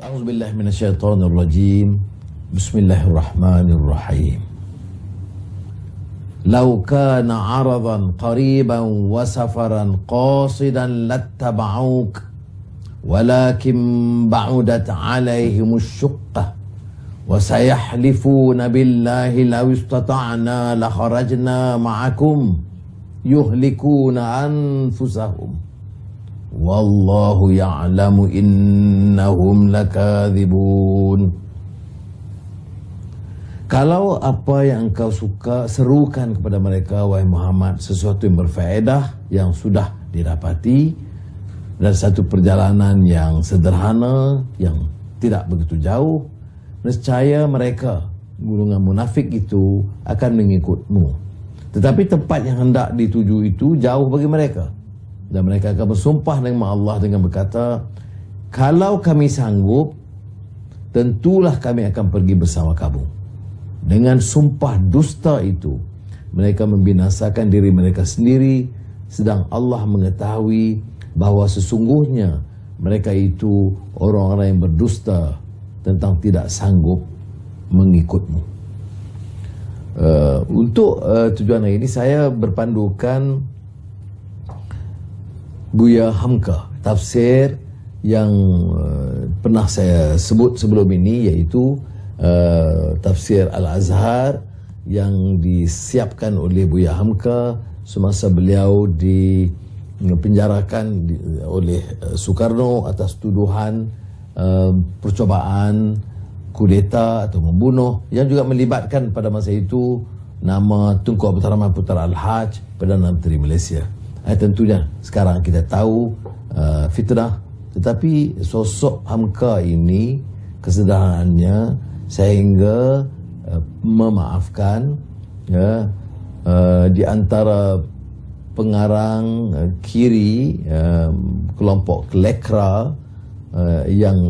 أعوذ بالله من الشيطان الرجيم. بسم الله الرحمن الرحيم. لو كان عرضا قريبا وسفرا قاصدا لاتبعوك ولكن بعدت عليهم الشقة وسيحلفون بالله لو استطعنا لخرجنا معكم يهلكون أنفسهم Wallahu ya'lamu innahum lakadzibun. Kalau apa yang engkau suka, serukan kepada mereka, wahai Muhammad, sesuatu yang berfaedah, yang sudah didapati, dan satu perjalanan yang sederhana, yang tidak begitu jauh, nescaya mereka, golongan munafik itu, akan mengikutmu. Tetapi tempat yang hendak dituju itu jauh bagi mereka. Dan mereka akan bersumpah dengan Allah dengan berkata, kalau kami sanggup, tentulah kami akan pergi bersama kamu. Dengan sumpah dusta itu, mereka membinasakan diri mereka sendiri, sedang Allah mengetahui bahawa sesungguhnya mereka itu orang-orang yang berdusta tentang tidak sanggup mengikutmu. Untuk tujuan hari ini saya berpandukan Buya Hamka, tafsir yang pernah saya sebut sebelum ini, iaitu tafsir Al-Azhar yang disiapkan oleh Buya Hamka semasa beliau dipenjarakan oleh Soekarno atas tuduhan percobaan kudeta atau membunuh, yang juga melibatkan pada masa itu nama Tunku Abdul Rahman Putra Al-Haj, Perdana Menteri Malaysia. Tentunya sekarang kita tahu fitnah, tetapi sosok Hamka ini kesederhanaannya sehingga memaafkan di antara pengarang kiri kelompok Lekra yang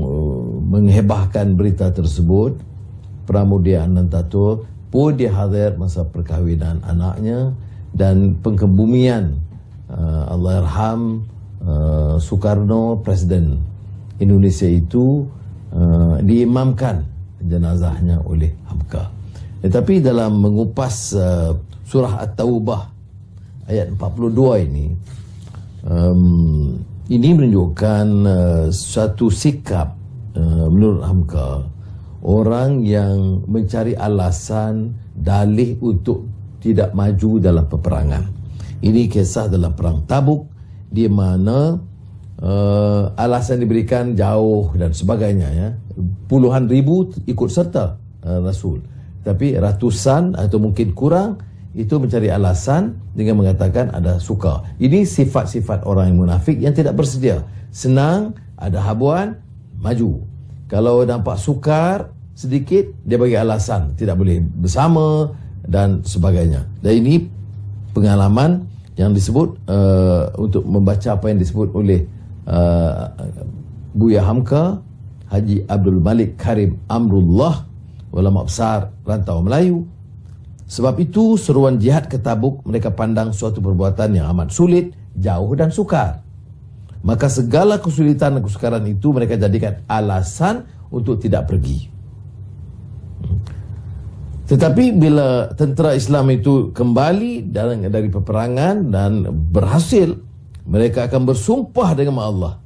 menghebahkan berita tersebut. Pramudia Anantatur pun dia hadir masa perkahwinan anaknya, dan pengkebumian Allahyarham Soekarno, Presiden Indonesia itu, diimamkan jenazahnya oleh Hamka. Tetapi dalam mengupas surah At-Taubah ayat 42 ini menunjukkan satu sikap menurut Hamka, orang yang mencari alasan dalih untuk tidak maju dalam peperangan. Ini kisah dalam perang Tabuk, di mana alasan diberikan jauh dan sebagainya, ya. Puluhan ribu ikut serta Rasul, tapi ratusan atau mungkin kurang itu mencari alasan dengan mengatakan ada suka. Ini sifat-sifat orang yang munafik yang tidak bersedia. Senang, ada habuan, maju. Kalau nampak sukar sedikit, dia bagi alasan tidak boleh bersama dan sebagainya. Dan ini pengalaman yang disebut untuk membaca apa yang disebut oleh Buya Hamka, Haji Abdul Malik Karim Amrullah, ulama besar rantau Melayu. Sebab itu seruan jihad ke Tabuk mereka pandang suatu perbuatan yang amat sulit, jauh dan sukar. Maka segala kesulitan dan kesukaran itu mereka jadikan alasan untuk tidak pergi. Tetapi bila tentera Islam itu kembali dari peperangan dan berhasil, mereka akan bersumpah dengan Allah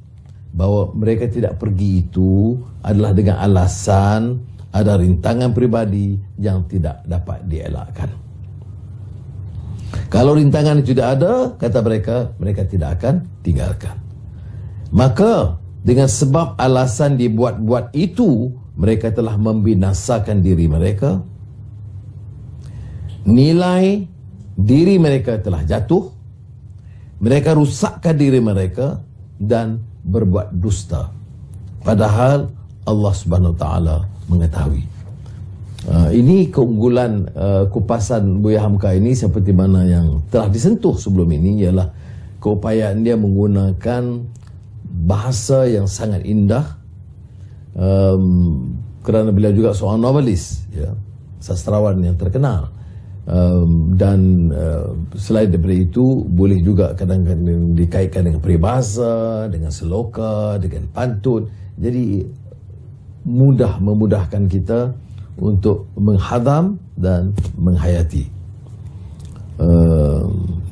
bahawa mereka tidak pergi itu adalah dengan alasan ada rintangan pribadi yang tidak dapat dielakkan. Kalau rintangan itu tidak ada, kata mereka, mereka tidak akan tinggalkan. Maka dengan sebab alasan dibuat-buat itu, mereka telah membinasakan diri mereka. Nilai diri mereka telah jatuh, mereka rusakkan diri mereka dan berbuat dusta, padahal Allah Subhanahu Wa Taala mengetahui. Ini keunggulan kupasan Buya Hamka ini, seperti mana yang telah disentuh sebelum ini, ialah keupayaan dia menggunakan bahasa yang sangat indah, kerana beliau juga seorang novelis, ya, sastrawan yang terkenal. Dan selain daripada itu, boleh juga kadang-kadang dikaitkan dengan peribahasa, dengan seloka, dengan pantun. Jadi memudahkan kita untuk menghadam dan menghayati.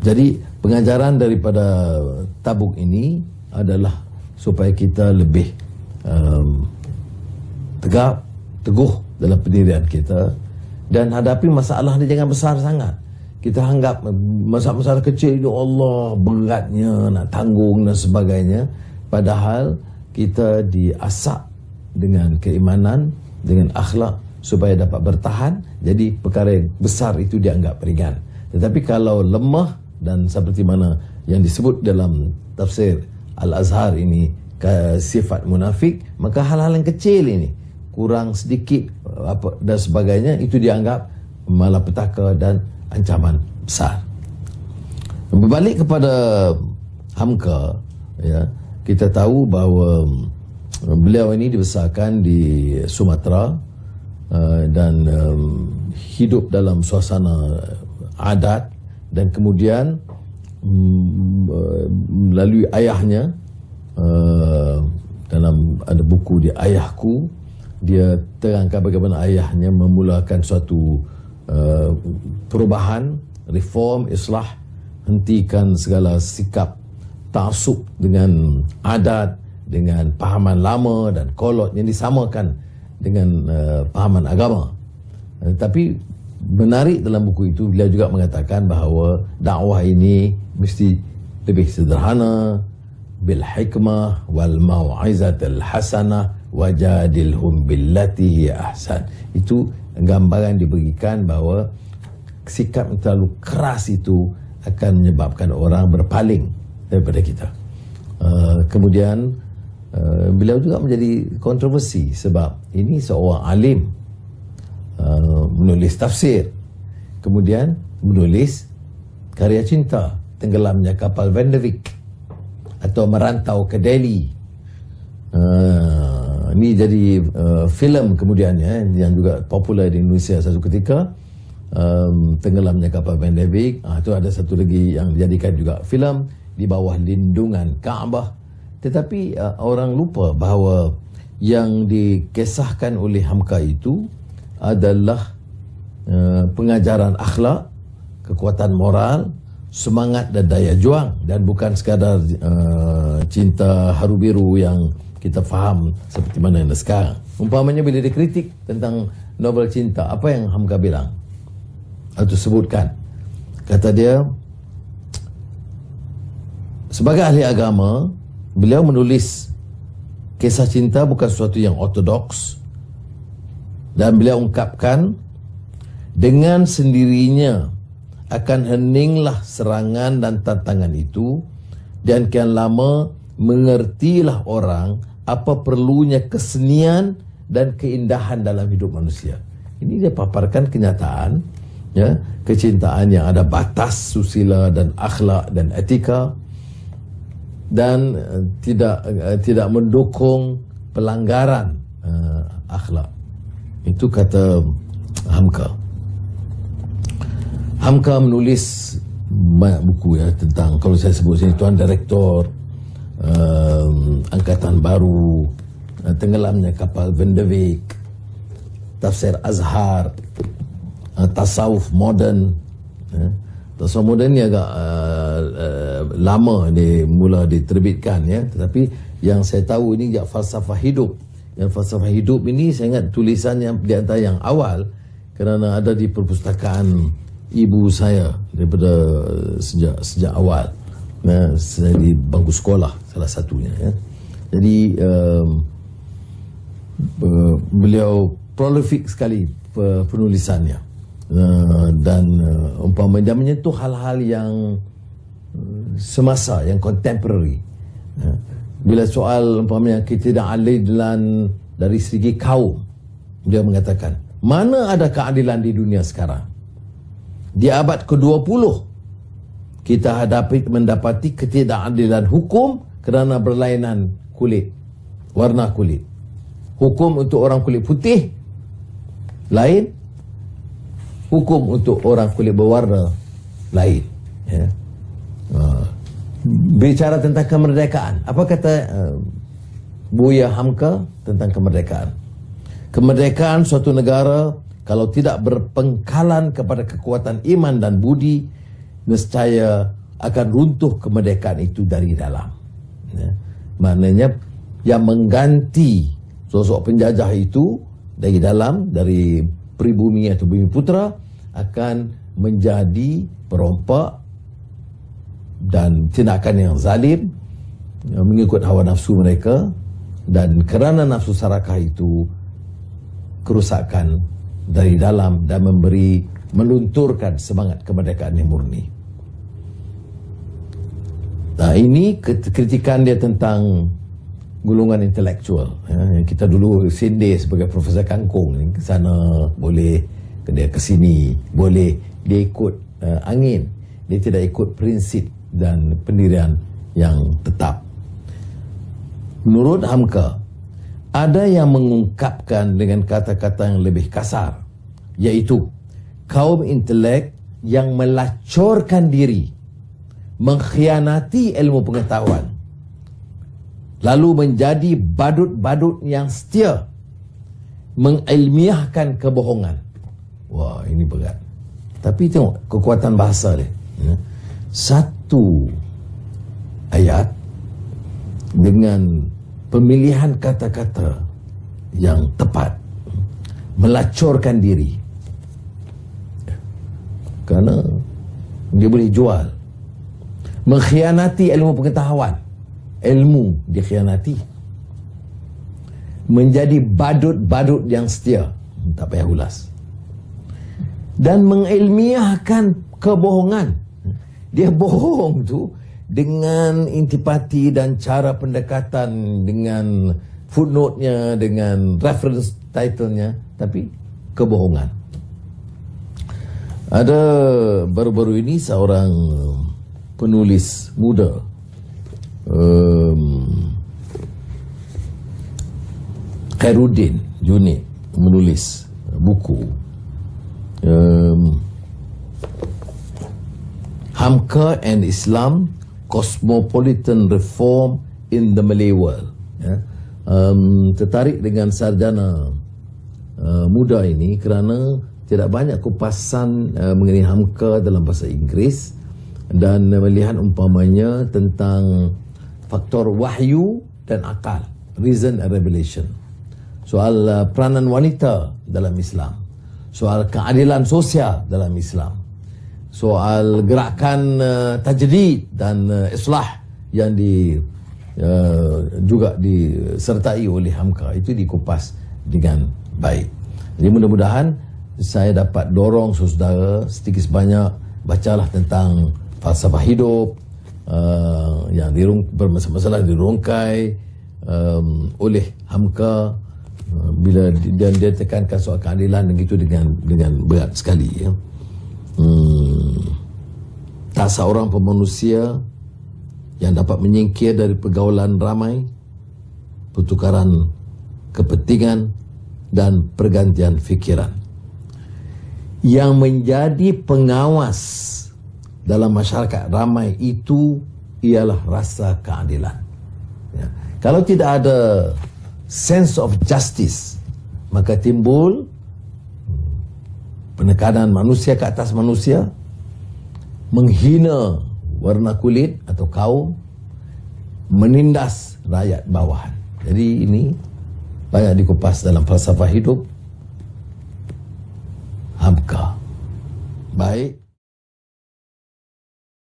Jadi pengajaran daripada Tabuk ini adalah supaya kita lebih teguh dalam pendirian kita, dan hadapi masalah ni jangan besar sangat. Kita anggap masalah kecil itu Allah beratnya nak tanggung dan sebagainya, padahal kita diasak dengan keimanan, dengan akhlak supaya dapat bertahan. Jadi perkara yang besar itu dianggap ringan. Tetapi kalau lemah, dan seperti mana yang disebut dalam tafsir Al-Azhar ini sifat munafik, maka hal-hal yang kecil ini kurang sedikit dan sebagainya itu dianggap malapetaka dan ancaman besar. Berbalik kepada Hamka, ya, kita tahu bahawa beliau ini dibesarkan di Sumatera dan hidup dalam suasana adat, dan kemudian melalui ayahnya, dalam ada buku dia Ayahku, dia terangkan bagaimana ayahnya memulakan suatu perubahan, reform, islah, hentikan segala sikap ta'assub dengan adat, dengan pahaman lama dan kolot yang disamakan dengan pahaman agama. Tapi menarik dalam buku itu, beliau juga mengatakan bahawa dakwah ini mesti lebih sederhana, bil hikmah wal mau'izatil hasanah wajadilhum billati hi ahsan. Itu gambaran diberikan bahawa sikap yang terlalu keras itu akan menyebabkan orang berpaling daripada kita. Kemudian beliau juga menjadi kontroversi sebab ini seorang alim, menulis tafsir, kemudian menulis karya cinta, Tenggelamnya Kapal Van der Wijk, atau Merantau ke Delhi. Ini jadi filem kemudiannya yang juga popular di Indonesia satu ketika, Tenggelamnya Kapal Van der Wijk. Itu ada satu lagi yang dijadikan juga filem, Di Bawah Lindungan Kaabah. Tetapi orang lupa bahawa yang dikisahkan oleh Hamka itu adalah pengajaran akhlak, kekuatan moral, semangat dan daya juang, dan bukan sekadar cinta haru biru yang kita faham seperti mana yang sekarang. Umpamanya bila dikritik tentang novel cinta, apa yang Hamka bilang atau sebutkan? Kata dia, sebagai ahli agama, beliau menulis kisah cinta bukan sesuatu yang ortodoks, dan beliau ungkapkan dengan sendirinya akan heninglah serangan dan tantangan itu, dan kian lama mengertilah orang apa perlunya kesenian dan keindahan dalam hidup manusia. Ini dia paparkan kenyataan, ya, kecintaan yang ada batas susila dan akhlak dan etika, dan tidak mendukung pelanggaran akhlak. Itu kata Hamka. Hamka menulis banyak buku, ya, tentang, kalau saya sebut sini, Tuan Direktor, Angkatan Baru, Tenggelamnya Kapal Van der Wijk, Tafsir Azhar, Tasawuf Moden. Tasawuf Moden ni agak lama dia mula diterbitkan, ya. Tetapi yang saya tahu ini juga falsafah hidup. Yang falsafah hidup ini saya ingat tulisan yang di antara yang awal, kerana ada di perpustakaan ibu saya daripada sejak awal. Saya di bangku sekolah salah satunya, ya. Jadi beliau prolific sekali penulisannya, dan umpamanya dia menyentuh hal-hal yang semasa, yang contemporary. Bila soal umpamanya ketidakadilan dari segi kaum, dia mengatakan, mana ada keadilan di dunia sekarang? Di abad ke-20 kita mendapati ketidakadilan hukum kerana berlainan kulit, warna kulit. Hukum untuk orang kulit putih lain, hukum untuk orang kulit berwarna lain, ya. Bicara tentang kemerdekaan, apa kata Buya Hamka tentang kemerdekaan? Kemerdekaan suatu negara kalau tidak berpengkalan kepada kekuatan iman dan budi, nescaya akan runtuh kemerdekaan itu dari dalam. Ya. Maknanya yang mengganti sosok penjajah itu dari dalam, dari pribumi atau bumi putera, akan menjadi perompak dan tindakan yang zalim, mengikut hawa nafsu mereka, dan kerana nafsu sarakah itu kerusakan dari dalam dan melunturkan semangat kemerdekaan yang murni. Nah, ini kritikan dia tentang golongan intelektual, yang kita dulu sindir sebagai Profesor Kangkung. Ke sana boleh, dia ke sini boleh, dia ikut angin, dia tidak ikut prinsip dan pendirian yang tetap. Menurut Hamka, ada yang mengungkapkan dengan kata-kata yang lebih kasar, iaitu kaum intelek yang melacorkan diri, mengkhianati ilmu pengetahuan, lalu menjadi badut-badut yang setia, mengilmiahkan kebohongan. Wah, ini berat. Tapi tengok kekuatan bahasa dia. Satu ayat dengan pemilihan kata-kata yang tepat, melacorkan diri, kerana dia boleh jual. Mengkhianati ilmu pengetahuan, ilmu dikhianati. Menjadi badut-badut yang setia, tak payah ulas. Dan mengilmiahkan kebohongan. Dia bohong tu dengan intipati dan cara pendekatan, dengan footnote-nya, dengan reference title-nya, tapi kebohongan. Ada baru-baru ini seorang penulis muda, Khairuddin Junid, menulis buku Hamka and Islam, Cosmopolitan Reform in the Malay World. Tertarik dengan sarjana muda ini kerana tidak banyak kupasan mengenai Hamka dalam bahasa Inggeris, dan melihat umpamanya tentang faktor wahyu dan akal, reason and revelation, soal peranan wanita dalam Islam, soal keadilan sosial dalam Islam, soal gerakan tajdid dan islah yang juga disertai oleh Hamka, itu dikupas dengan baik. Jadi mudah-mudahan saya dapat dorong saudara sedikit sebanyak, bacalah tentang falsafah hidup yang bermasalah dirungkai oleh Hamka, bila dia tekankan soal keadilan begitu dengan berat sekali, ya. Tak seorang pun manusia yang dapat menyingkir dari pergaulan ramai, pertukaran kepentingan dan pergantian fikiran. Yang menjadi pengawas dalam masyarakat ramai itu ialah rasa keadilan. Ya. Kalau tidak ada sense of justice, maka timbul penekanan manusia ke atas manusia, menghina warna kulit atau kaum, menindas rakyat bawahan. Jadi ini banyak dikupas dalam falsafah hidup Hamka. Baik.